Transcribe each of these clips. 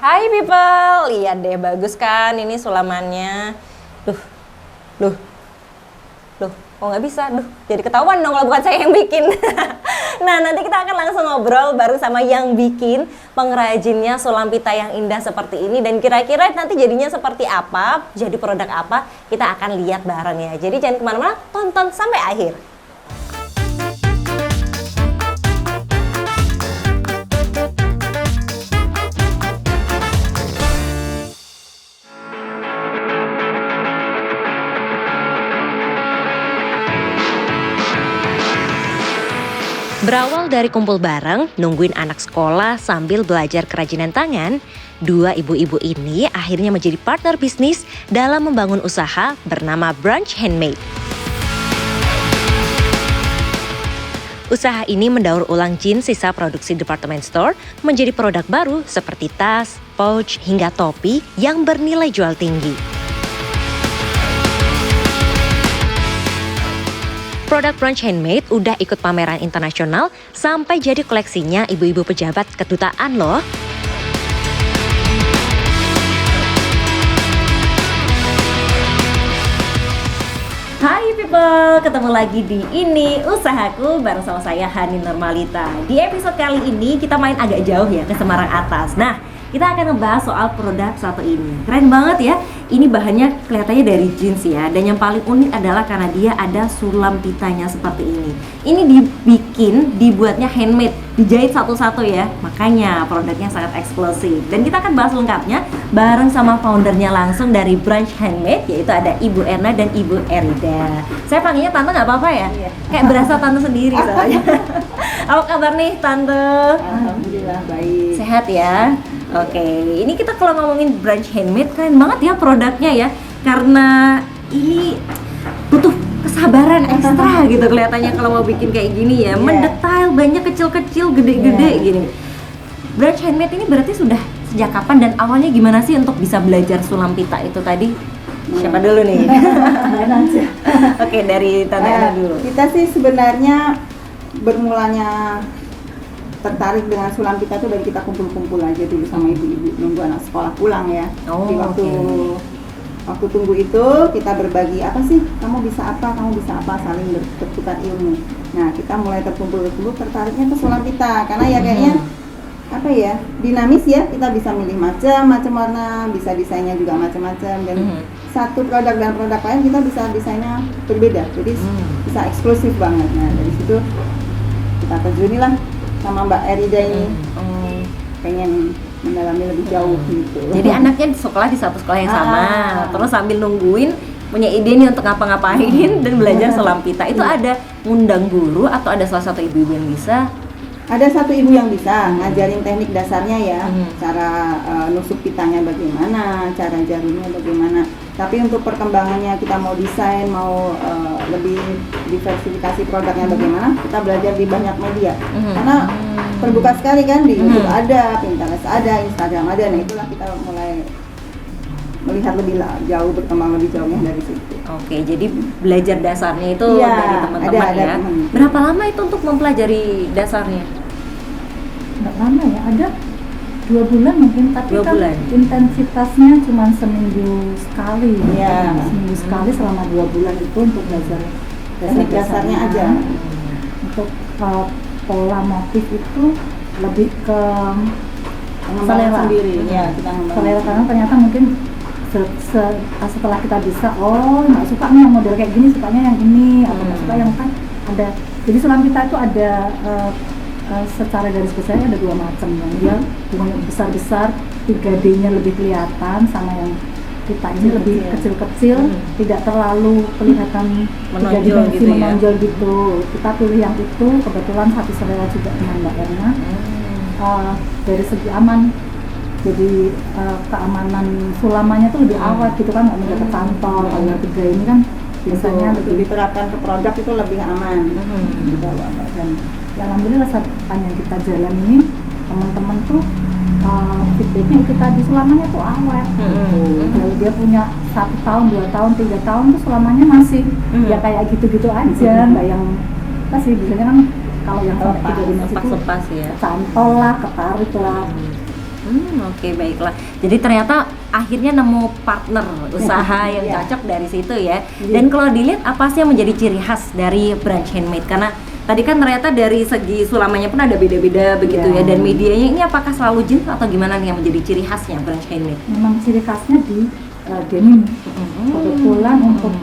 Hai people, lihat deh bagus kan ini sulamannya. Duh, duh, duh, kok nggak bisa? Duh, jadi ketahuan dong kalau bukan saya yang bikin. Nah, nanti kita akan langsung ngobrol bareng sama yang bikin pengrajinnya sulam pita yang indah seperti ini. Dan kira-kira nanti jadinya seperti apa, jadi produk apa, kita akan lihat bareng ya. Jadi jangan kemana-mana, tonton sampai akhir. Berawal dari kumpul bareng, nungguin anak sekolah sambil belajar kerajinan tangan, dua ibu-ibu ini akhirnya menjadi partner bisnis dalam membangun usaha bernama Brunch Handmade. Usaha ini mendaur ulang jeans sisa produksi department store menjadi produk baru seperti tas, pouch, hingga topi yang bernilai jual tinggi. Produk Brunch Handmade udah ikut pameran internasional sampai jadi koleksinya ibu-ibu pejabat kedutaan loh. Hai people, ketemu lagi di Ini Usahaku bareng sama saya Hani Normalita. Di episode kali ini kita main agak jauh ya ke Semarang Atas. Nah, kita akan ngebahas soal produk satu ini. Keren banget ya. Ini bahannya kelihatannya dari jeans ya. Dan yang paling unik adalah karena dia ada sulam pitanya seperti ini. Ini dibuatnya handmade, dijahit satu-satu ya. Makanya produknya sangat eksklusif. Dan kita akan bahas lengkapnya bareng sama foundernya langsung dari Brunch Handmade, yaitu ada Ibu Erna dan Ibu Erida. Saya panggilnya Tante nggak apa-apa ya? Iya. Kayak berasa Tante sendiri soalnya. Apa kabar nih Tante? Alhamdulillah baik. Sehat ya? Oke, ini kita kalau ngomongin Brunch Handmade keren banget ya produknya ya. Karena ini butuh kesabaran ekstra gitu kelihatannya kalau mau bikin kayak gini ya. Mendetail, banyak kecil-kecil, gede-gede gini. Brunch Handmade ini berarti sudah sejak kapan dan awalnya gimana sih untuk bisa belajar sulam pita itu tadi? Siapa dulu nih? Oke, dari Tante Ana dulu. Kita sih sebenarnya bermulanya tertarik dengan sulam pita itu dari kita kumpul-kumpul aja dulu sama ibu-ibu nunggu anak sekolah pulang ya. Di waktu tunggu itu kita berbagi apa sih, kamu bisa apa saling bertukar ilmu. Nah, kita mulai terkumpul tertariknya ke sulam pita karena ya kayaknya apa ya, dinamis ya, kita bisa milih macam-macam warna, bisa desainnya juga macam-macam dan satu produk dan produk lain kita bisa desainnya berbeda, jadi bisa eksklusif banget. Nah, dari situ kita terjunilah sama Mbak Erida ini pengen mendalami lebih jauh gitu. Jadi anaknya sekolah di satu sekolah yang sama, terus sambil nungguin punya ide nih untuk ngapa-ngapain dan belajar sulam pita. Itu ada ngundang guru atau ada salah satu ibu-ibu yang bisa? Ada satu ibu yang bisa ngajarin teknik dasarnya ya, cara nusuk pitanya bagaimana, cara jarumnya bagaimana. Tapi untuk perkembangannya kita mau desain, mau lebih diversifikasi produknya bagaimana, kita belajar di banyak media. Karena terbuka sekali kan, di YouTube ada, Pinterest ada, Instagram ada. Nah, itulah kita mulai melihat lebih jauh, berkembang lebih jauhnya dari situ. Oke, jadi belajar dasarnya itu dari teman-teman ya. Teman. Berapa lama itu untuk mempelajari dasarnya? Nggak lama ya, ada 2 bulan mungkin, tapi 2 kan bulan. intensitasnya cuma seminggu sekali. Iya. Seminggu sekali selama 2 bulan itu untuk belajar Teknik dasarnya aja. Untuk pola motif itu lebih ke Pengembangan sendiri. Ya, kita selera, karena ternyata mungkin setelah kita bisa, nggak suka nih yang model kayak gini, sukanya yang ini, atau nggak suka yang kan ada. Jadi sulam pita itu ada secara garis besarnya ada 2 macam, yang dia dengan besar-besar 3D-nya lebih kelihatan, sama yang pita ini lebih kecil-kecil, tidak terlalu kelihatan menonjol gitu ya. Menonjol gitu. Kita pilih yang itu, kebetulan satu selera juga dengan Mbak Erna. Dari segi aman, jadi keamanan sulamannya tuh lebih awet gitu kan, nggak mudah kecantol. Kalau 3 ini kan biasanya lebih diterapkan ke produk itu lebih aman. Dan ya, alhamdulillah sepanjang kita jalan ini teman-teman tuh feedbacknya itu tadi sulamannya tuh awet. Kalau dia punya 1 tahun, 2 tahun, 3 tahun tuh sulamannya masih ya kayak gitu-gitu aja, nggak yang apa sih, biasanya kan kalau yang sampai 3 dimensi itu lepas ya, cantol lah, ketarik lah. Oke, baiklah. Jadi ternyata akhirnya nemu partner usaha yang Iya. cocok dari situ ya. Iya. Dan kalau dilihat apa sih yang menjadi ciri khas dari Branch Handmade? Karena tadi kan ternyata dari segi sulamannya pun ada beda-beda begitu Iya. ya. Dan medianya ini apakah selalu jeans atau gimana nih yang menjadi ciri khasnya Branch Handmade? Memang ciri khasnya di denim. Kebetulan untuk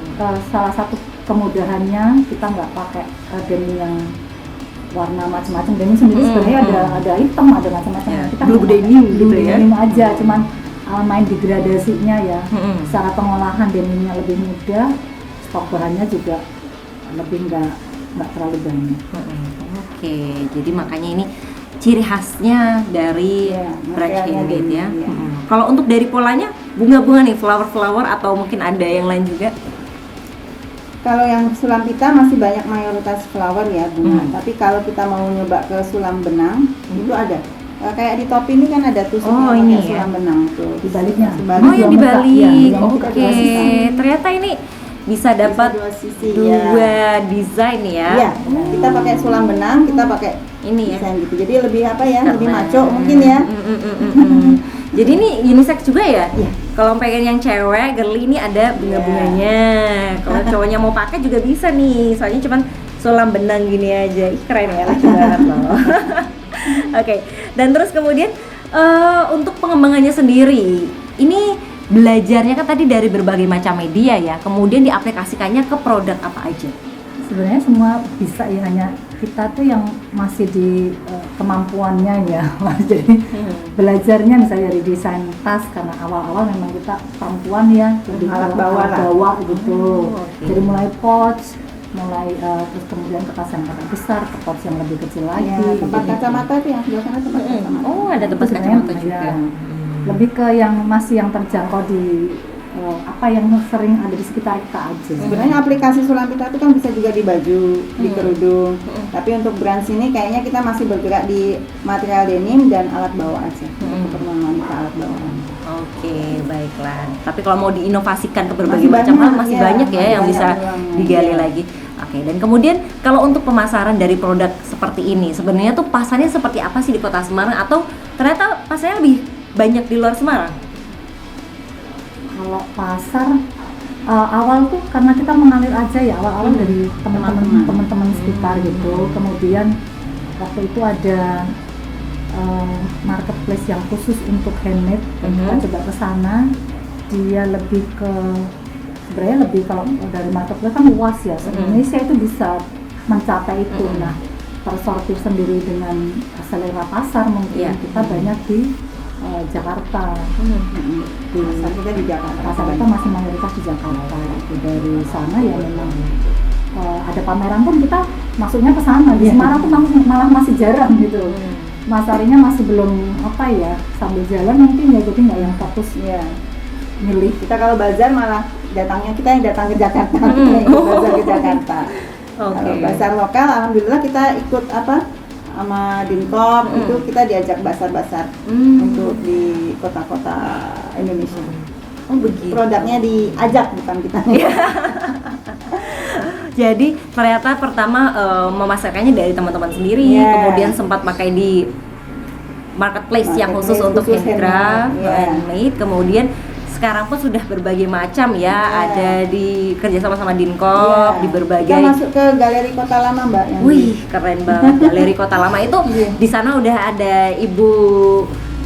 salah satu kemudahannya kita nggak pakai denim yang warna macam-macam. Denim sendiri sebenarnya ada hitam, ada macam-macam. Ya, Kita blue nggak pakai denim blue gitu ya. denim aja, cuman main degradasinya ya. Mm-mm. Secara pengolahan denimnya lebih mudah, stok bahannya juga lebih nggak terlalu banyak. Oke, jadi makanya ini ciri khasnya dari Iya, Branch materialnya Handmade denim, ya. iya. Kalau untuk dari polanya bunga-bunga nih, flower-flower atau mungkin ada yang lain juga? Kalau yang sulam pita masih banyak mayoritas flower ya bunga. Hmm. Tapi kalau kita mau nyoba ke sulam benang itu ada. Kayak di topi ini kan ada tusuk Oh, yang ini pakai ya. sulam benang tuh. Di baliknya. Sebalik. Oh, yang Dua muka, dibalik. iya, yang Oke, kita dua sisi. ternyata ini bisa Bisa dapat dua sisi, dua desain ya. Iya, kita pakai sulam benang, kita pakai Ini ya. desain gitu. Jadi lebih apa ya? Lebih Keren. maco mungkin ya. Jadi ini unisex juga ya? Iya. Kalau pengen yang cewek, girly ini ada bunga-bunganya. Kalau cowoknya mau pakai juga bisa nih. Soalnya cuman sulam benang gini aja. Ih, keren ya, lucu banget loh. Oke. Dan terus kemudian untuk pengembangannya sendiri, ini belajarnya kan tadi dari berbagai macam media ya. Kemudian diaplikasikannya ke produk apa aja? Sebenarnya semua bisa ya, hanya kita tuh yang masih di kemampuannya ya. Jadi belajarnya misalnya dari desain tas, karena awal-awal memang kita perempuan ya, lebih Alat ke bawa alat lah. bawa gitu. Oke. Jadi mulai pouch, mulai terus kemudian ke tas yang agak besar, ke pouch yang lebih kecil lagi. Ya, tempat Jadi, kacamata itu yang sebelah sana tempat kacamata. Oh, ada tempat itu sebenarnya kacamata juga. ya, lebih ke yang masih yang terjangkau di apa yang sering ada di sekitar kita aja. Sebenarnya aplikasi sulam pita itu kan bisa juga di baju, di kerudung. Tapi untuk brand ini kayaknya kita masih bergerak di material denim dan alat bawa aja. Untuk keperluan wanita alat bawaan. Oke, baiklah. Tapi kalau mau diinovasikan ke berbagai Masih macam hal banyak, masih ya, banyak ya masih yang banyak bisa peluangnya. digali Iya. lagi. Oke, dan kemudian kalau untuk pemasaran dari produk seperti ini, sebenarnya tuh pasarnya seperti apa sih di Kota Semarang atau ternyata pasarnya lebih banyak di luar Semarang? Kalau pasar awal tuh karena kita mengalir aja ya, awal-awal dari teman-teman sekitar gitu. Kemudian waktu itu ada marketplace yang khusus untuk handmade, dan kita coba ke sana. Dia lebih ke sebenarnya lebih, kalau dari marketplace kan luas ya, Indonesia itu bisa mencapai itu. Nah, tersortir sendiri dengan selera pasar mungkin. Iya. Kita banyak di Jakarta. Di Pasar kita di Jakarta. pasar kita masih mayoritas di Jakarta gitu. Dari sana ya memang ada pameran pun kita masuknya ke sana. Di Semarang tuh malah masih jarang gitu. Masarinya masih belum apa ya, sambil jalan mungkin ya, jadi nggak yang fokus Iya. milih. Kita kalau bazar malah kita yang datang ke Jakarta, kita yang ikut bazar ke Jakarta. Oke. Kalau bazar lokal, alhamdulillah kita ikut sama Dinkop, itu kita diajak basar-basar untuk di kota-kota Indonesia. Oh begitu. Produknya diajak, bukan kita. Jadi ternyata pertama memasarkannya dari teman-teman sendiri, Iya. kemudian sempat pakai di marketplace yang khusus untuk khusus handcraft, handmade, iya. handmade. Kemudian sekarang pun sudah berbagai macam ya, Iya. ada di kerjasama sama Dinkop, Iya. di berbagai. Kita masuk ke Galeri Kota Lama, Mbak. Yang Wih, keren banget. Galeri Kota Lama itu Iya. di sana udah ada Ibu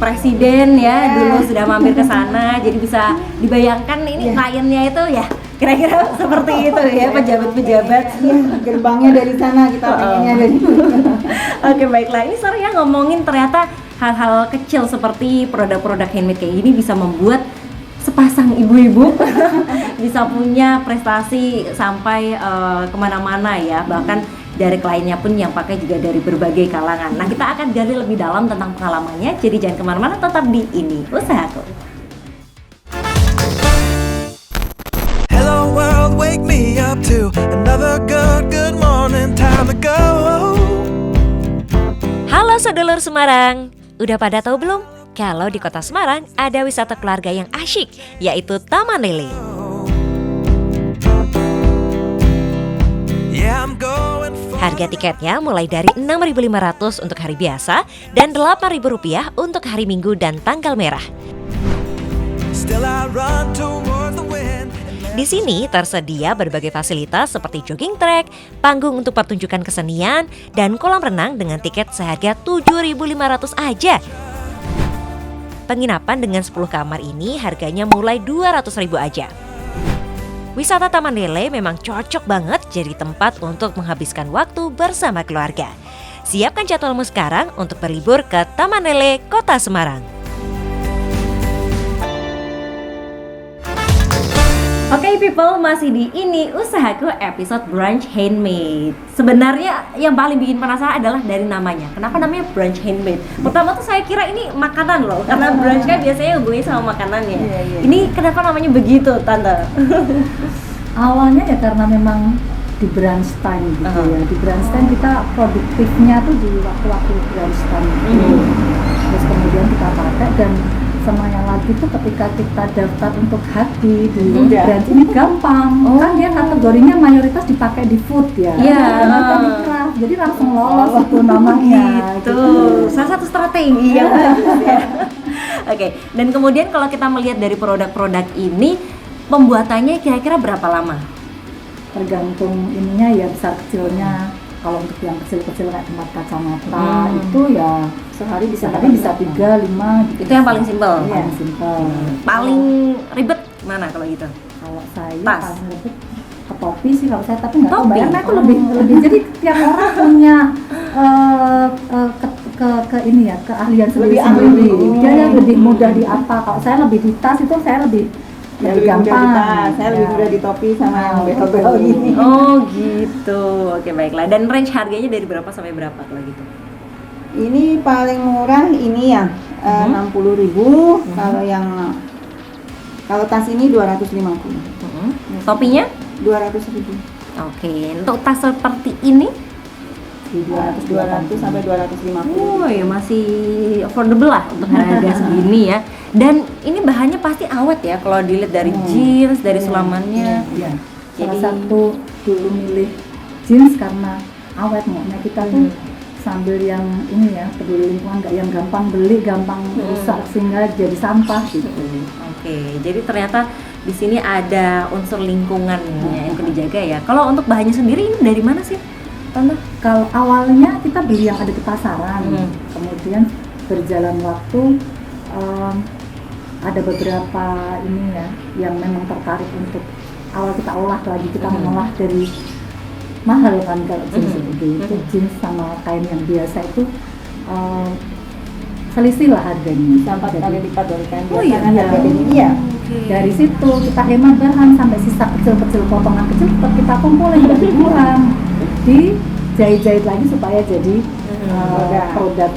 Presiden ya, Iya. dulu sudah mampir ke sana. Jadi bisa dibayangkan ini Iya. kliennya itu ya kira-kira seperti itu ya, pejabat-pejabat. Iya, gerbangnya dari sana, kita pengennya dari Oke, baiklah. Ini seru ya ngomongin ternyata hal-hal kecil seperti produk-produk handmade kayak gini bisa membuat sepasang ibu-ibu bisa punya prestasi sampai kemana-mana ya, bahkan dari kliennya pun yang pakai juga dari berbagai kalangan. Nah, kita akan gali lebih dalam tentang pengalamannya, jadi jangan kemana-mana, tetap di Ini Usahaku. Hello world, wake me up to another good morning, time to go. Halo sedulur Semarang, udah pada tahu belum? Kalau di Kota Semarang ada wisata keluarga yang asyik, yaitu Taman Lele. Yeah, I'm going for Harga tiketnya mulai dari Rp6.500 untuk hari biasa dan Rp8.000 untuk hari Minggu dan tanggal merah. Still I run toward the wind. Di sini tersedia berbagai fasilitas seperti jogging track, panggung untuk pertunjukan kesenian, dan kolam renang dengan tiket seharga Rp7.500 aja. Penginapan dengan 10 kamar ini harganya mulai Rp200.000 aja. Wisata Taman Lele memang cocok banget jadi tempat untuk menghabiskan waktu bersama keluarga. Siapkan jadwalmu sekarang untuk berlibur ke Taman Lele, Kota Semarang. Oke people, masih di Ini Usahaku episode Brunch Handmade. Sebenarnya yang paling bikin penasaran adalah dari namanya. Kenapa namanya Brunch Handmade? Pertama tuh saya kira ini makanan loh, karena brunch kan biasanya hubungannya sama makanannya. Ini kenapa namanya begitu, Tante? Awalnya ya karena memang di brunch time gitu ya. Di brunch time kita produktifnya tuh di waktu-waktu brunch time itu. Terus kemudian kita pakai dan semuanya lagi tuh ketika kita daftar untuk hadir di brunch ini gampang. Kan dia kategorinya mayoritas dipakai di food ya. Jadi langsung lolos itu namanya. Gitu. Salah satu strategi yang bagus ya. Oke, dan kemudian kalau kita melihat dari produk-produk ini, pembuatannya kira-kira berapa lama? Tergantung ininya ya, besar kecilnya. Kalau untuk yang kecil-kecil kayak tempat kacamata itu ya sehari bisa 3, 5 gitu. Itu yang paling simpel. Iya, paling simpel. Paling ribet mana kalau gitu? Kalau saya Tas. paling ribet ke topi sih kalau saya, tapi nggak tahu Topi? bayarnya itu lebih jadi tiap orang punya ke ini ya, keahlian sendiri-sendiri. Dia lebih mudah di apa? Kalau saya lebih di tas, itu saya lebih gampang. Saya lebih mudah di topi sama yang behel-behel gini. Oh gitu, oke baiklah. Dan range harganya dari berapa sampai berapa kalau gitu? Ini paling murah ini ya 60.000. Kalau tas ini 250. Topinya? 200.000. Oke, untuk tas seperti ini? 200 sampai 250. Oh ya masih affordable lah untuk harga segini ya. Dan ini bahannya pasti awet ya kalau dilihat dari jeans, dari sulamannya. Iya. Jadi- Salah satu dulu milih jeans karena awet maunya kita tuh sambil yang ini ya, peduli lingkungan, nggak yang gampang beli, gampang rusak sehingga jadi sampah gitu. Oke, jadi ternyata di sini ada unsur lingkungannya yang perlu dijaga ya. Kalau untuk bahannya sendiri ini dari mana sih, Tante? Kalau awalnya kita beli yang ada di pasaran, kemudian berjalan waktu ada beberapa ini ya yang memang tertarik untuk awal kita olah lagi, kita mengolah dari mahal kan kalau jeans itu jeans sama kain yang biasa itu selisih lah harganya. Sampai kali lipat dari kain biasa. Oh iya, kan iya. harga ini. Iya. Dari situ kita hemat bahan sampai sisa kecil-kecil, potongan kecil tetap kita kumpulin dari buang, dijahit-jahit lagi supaya jadi produk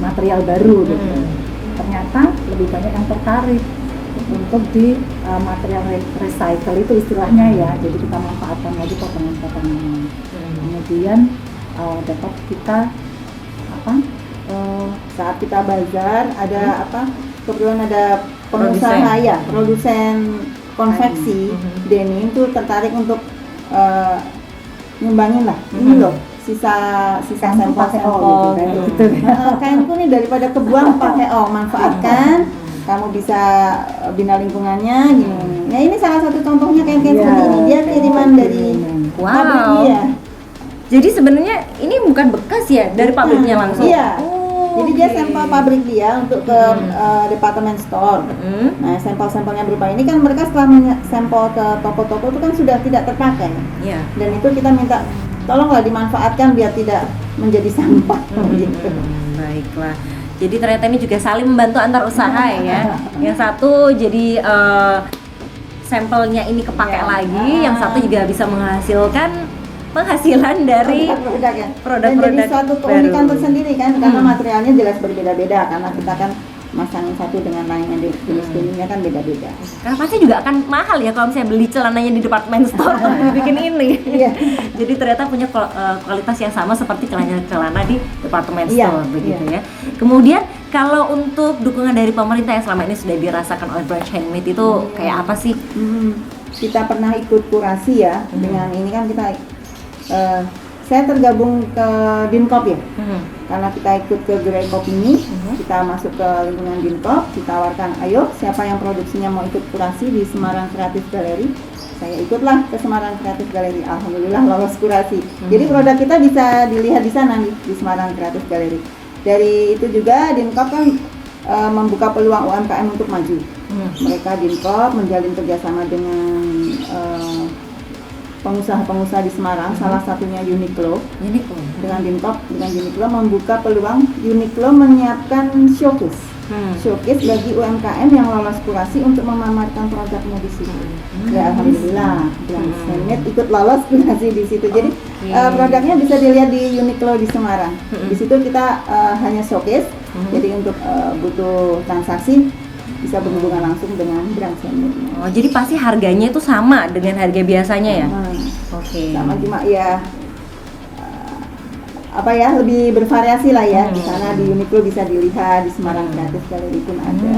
material baru gitu. Ternyata lebih banyak yang tertarik untuk di material recycle itu istilahnya ya, jadi kita manfaatkan lagi potongan-potongan. Kemudian dapat kita Saat kita bazar ada kebetulan ada pengusaha ya, produsen konveksi denim tuh tertarik untuk nyumbangin lah. Ini loh sisa sampel-sampel gitu. Kainku nih daripada kebuang pakai manfaatkan, kamu bisa bina lingkungannya gini. Nah ini salah satu contohnya kain-kain seperti ini, dia kiriman dari pabrik dia. Jadi sebenarnya ini bukan bekas ya dari pabriknya langsung. Iya. Jadi dia sampel pabrik dia untuk ke department store. Nah sampel-sampelnya berupa ini kan mereka setelah sampel ke toko-toko itu kan sudah tidak terpakai. Iya. Dan itu kita minta tolonglah dimanfaatkan biar tidak menjadi sampah gitu. Baiklah. Jadi ternyata ini juga saling membantu antar usaha ya. Yang satu jadi sampelnya ini kepakai lagi, yang satu juga bisa menghasilkan penghasilan dari produk ya. produk-produk Dan jadi suatu keunikan baru. tersendiri kan karena materialnya jelas berbeda-beda karena kita kan masangin satu dengan lainnya jenis kuningnya kan beda-beda. Karena pasti juga akan mahal ya kalau misalnya beli celananya di department store untuk bikin ini. Iya. Jadi ternyata punya kualitas yang sama seperti celana di department store begitu ya. Kemudian kalau untuk dukungan dari pemerintah yang selama ini sudah dirasakan oleh Brunch Handmade itu kayak apa sih? Kita pernah ikut kurasi ya dengan ini kan kita saya tergabung ke Dinkop ya. Karena kita ikut ke gerai kopi ini, kita masuk ke lingkungan Dinkop, ditawarkan, ayo siapa yang produksinya mau ikut kurasi di Semarang Creative Gallery. Saya ikutlah ke Semarang Creative Gallery, alhamdulillah lolos kurasi. Jadi produk kita bisa dilihat di sana nih, di Semarang Creative Gallery. Dari itu juga Dinkop kan membuka peluang UMKM untuk maju. Mereka Dinkop menjalin kerjasama dengan pengusaha-pengusaha di Semarang, salah satunya Uniqlo. Dengan Uniqlo membuka peluang. Uniqlo menyiapkan showcase bagi UMKM yang lolos kurasi untuk memamerkan produknya di situ. Ya alhamdulillah, Branch Handmade ikut lolos kurasi di situ. Jadi produknya bisa dilihat di Uniqlo di Semarang. Di situ kita hanya showcase. Jadi untuk butuh transaksi bisa berhubungan langsung dengan Branch Handmade. Oh, jadi pasti harganya itu sama dengan harga biasanya ya? Oke. Sama, cuma ya lebih bervariasi lah ya. Di sana di Uniqlo bisa dilihat, di Semarang Creative Gallery pun ada.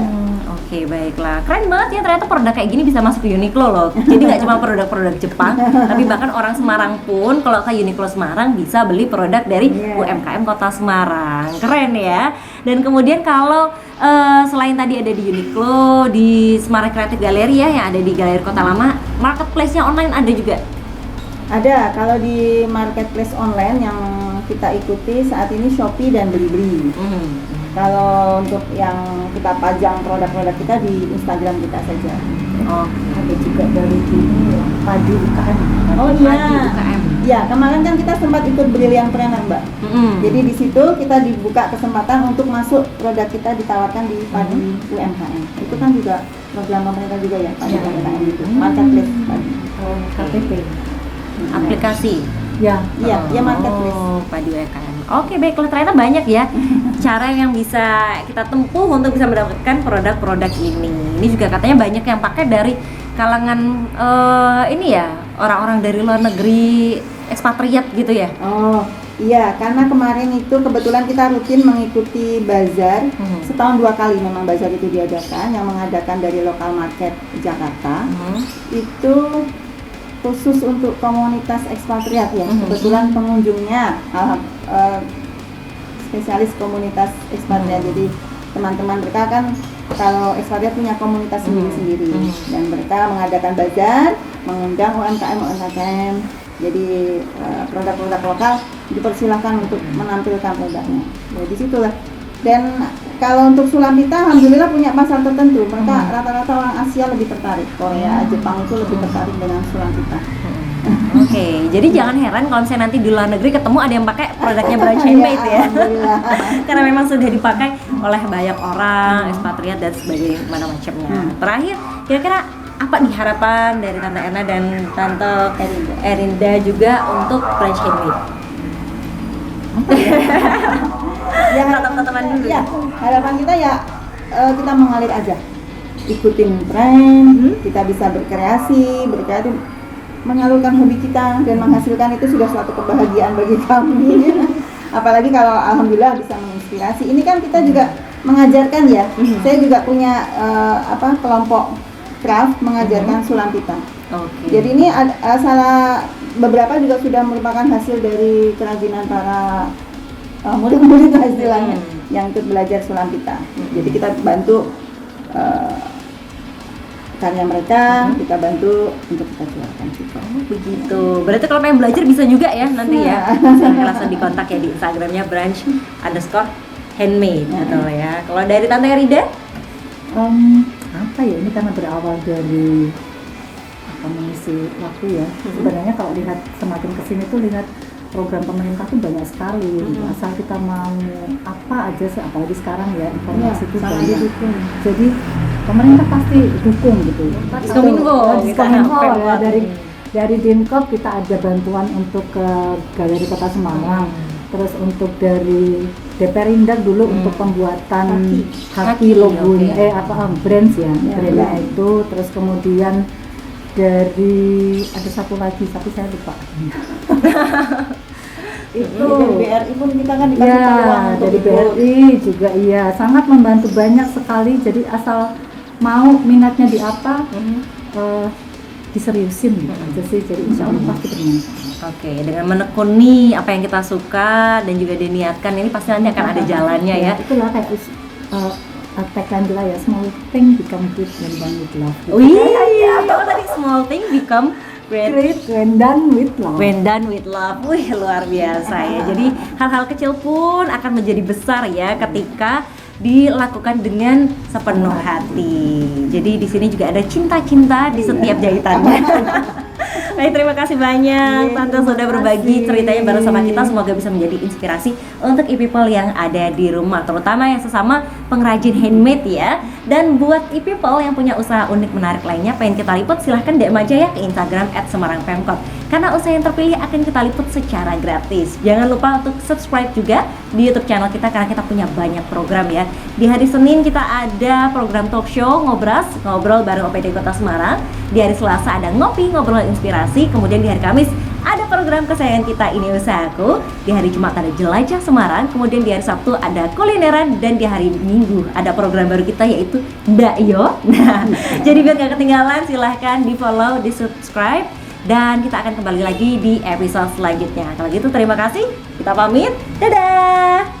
Oke, baiklah. Keren banget ya, ternyata produk kayak gini bisa masuk ke Uniqlo loh. Jadi nggak cuma produk-produk Jepang, tapi bahkan orang Semarang pun kalau ke Uniqlo Semarang bisa beli produk dari UMKM Kota Semarang. Keren ya. Dan kemudian kalau selain tadi ada di Uniqlo, di Semarang Creative Gallery ya, yang ada di Galeri Kota Lama, marketplace-nya online ada juga? Ada, kalau di marketplace online yang kita ikuti saat ini Shopee dan Blibli. Kalau untuk yang kita pajang produk-produk kita di Instagram kita saja. Ada juga dari Padi UKM. Oh iya. Ya, kemarin kan kita sempat ikut Brilliant Trainer, Mbak. Jadi di situ kita dibuka kesempatan untuk masuk produk kita ditawarkan di Padi UMKM. Itu kan juga program pemerintah juga ya, Padi UMKM itu. Marketplace Padi. KTP. Aplikasi. Iya, marketplace. Padi UMKM. Oke, baiklah, ternyata banyak ya cara yang bisa kita tempuh untuk bisa mendapatkan produk-produk ini. Ini juga katanya banyak yang pakai dari kalangan ini ya, orang-orang dari luar negeri, ekspatriat gitu ya. Oh, iya, karena kemarin itu kebetulan kita rutin mengikuti bazar. Setahun 2 kali memang bazar itu diadakan, yang mengadakan dari lokal market Jakarta. Itu khusus untuk komunitas ekspatriat ya. Kebetulan pengunjungnya spesialis komunitas ekspatriat. Jadi teman-teman mereka kan kalau ekspatriat punya komunitas sendiri-sendiri, dan mereka mengadakan bazar, mengundang UMKM. Jadi produk-produk lokal dipersilahkan untuk menampilkan produknya. Jadi situlah. Dan kalau untuk Sulampita, alhamdulillah punya pasar tertentu. Mereka rata-rata orang Asia lebih tertarik. Korea, Jepang itu lebih tertarik dengan Sulampita. Oke, jadi jangan heran kalau misalnya nanti di luar negeri ketemu ada yang pakai produknya Branch Handmade ya. Karena memang sudah dipakai oleh banyak orang, ekspatriat dan sebagainya, macamnya. Terakhir, kira-kira apa nih harapan dari Tante Erna dan Tante Erinda juga untuk Branch Handmade? Ya, harapan kita ya kita mengalir aja, ikutin tren, kita bisa berkreasi, menyalurkan hobi kita dan menghasilkan, itu sudah suatu kebahagiaan bagi kami. Apalagi kalau alhamdulillah bisa menginspirasi. Ini kan kita juga mengajarkan ya. Saya juga punya kelompok craft mengajarkan Sulampita. Jadi ini salah beberapa juga sudah merupakan hasil dari kerajinan para murid-murid istilahnya yang ikut belajar Sulampita. Jadi kita bantu karya mereka, kita bantu untuk kita jualkan juga. Begitu. Berarti kalau pengen belajar bisa juga ya nanti ya. Bisa langsung dikontak ya di Instagramnya branch_handmade atau ya. Kalau dari Tante Erinda? Apa ya, ini karena berawal dari mengisi waktu ya. Sebenarnya kalau lihat semakin kesini tuh lihat program pemerintah tuh banyak sekali. Asal kita mau apa aja, apalagi sekarang ya informasi itu banyak. Jadi pemerintah pasti dukung gitu. Diskominfo ya, dari Dinkop kita ada bantuan untuk ke Galeri Kota Semarang. Terus untuk dari Deperindak dulu untuk pembuatan haki logonya, brands ya, brandnya itu. Terus kemudian dari ada satu lagi tapi saya lupa. Itu dari BRI pun kita kan dikasih peluang untuk dari BRI juga iya, sangat membantu banyak sekali. Jadi asal mau minatnya di apa, diseriusin gitu aja sih. Jadi insya Allah pasti bermanfaat. Oke, dengan menekuni apa yang kita suka dan juga diniatkan, ini pasti nanti akan ada jalannya ya. Itulah kayak tagline kita ya, small thing become great when done with love. Wih, kalau tadi small thing become great When done with love. when done with love. Wih, luar biasa ya. Jadi hal-hal kecil pun akan menjadi besar ya ketika dilakukan dengan sepenuh hati. Jadi di sini juga ada cinta-cinta di setiap jahitannya. Baik, terima kasih banyak Tante sudah berbagi ceritanya bareng sama kita. Semoga bisa menjadi inspirasi untuk e-people yang ada di rumah, terutama yang sesama pengrajin handmade ya. Dan buat e-people yang punya usaha unik menarik lainnya pengen kita liput, silahkan DM aja ya ke Instagram @semarangpemkot. Karena usaha yang terpilih akan kita liput secara gratis. Jangan lupa untuk subscribe juga di YouTube channel kita karena kita punya banyak program ya. Di hari Senin kita ada program talk show Ngobras, ngobrol bareng OPD Kota Semarang. Di hari Selasa ada ngopi, ngobrol inspirasi. Kemudian di hari Kamis ada program kesayangan kita, Ini Usahaku. Di hari Jumat ada Jelajah Semarang. Kemudian di hari Sabtu ada kulineran. Dan di hari Minggu ada program baru kita yaitu Dakyo. Nah, jadi biar gak ketinggalan silahkan di follow, di subscribe. Dan kita akan kembali lagi di episode selanjutnya. Kalau gitu terima kasih, kita pamit, dadah.